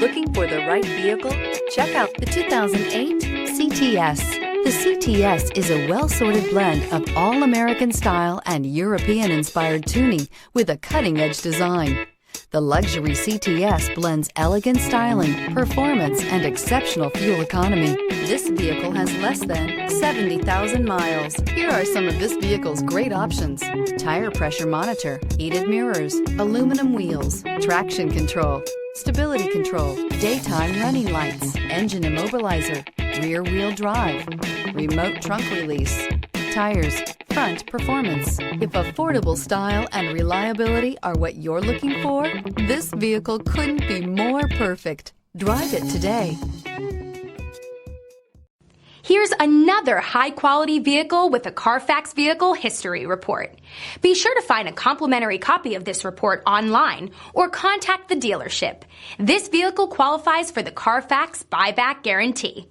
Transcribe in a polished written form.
Looking for the right vehicle? Check out the 2008 CTS. The CTS is a well-sorted blend of all-American style and European-inspired tuning with a cutting-edge design. The luxury CTS blends elegant styling, performance, and exceptional fuel economy. This vehicle has less than 70,000 miles. Here are some of this vehicle's great options: tire pressure monitor, heated mirrors, aluminum wheels, traction control, stability control, daytime running lights, engine immobilizer, rear wheel drive, remote trunk release, tires, front performance. If affordable style and reliability are what you're looking for, this vehicle couldn't be more perfect. Drive it today. Here's another high-quality vehicle with a Carfax Vehicle History Report. Be sure to find a complimentary copy of this report online or contact the dealership. This vehicle qualifies for the Carfax Buyback Guarantee.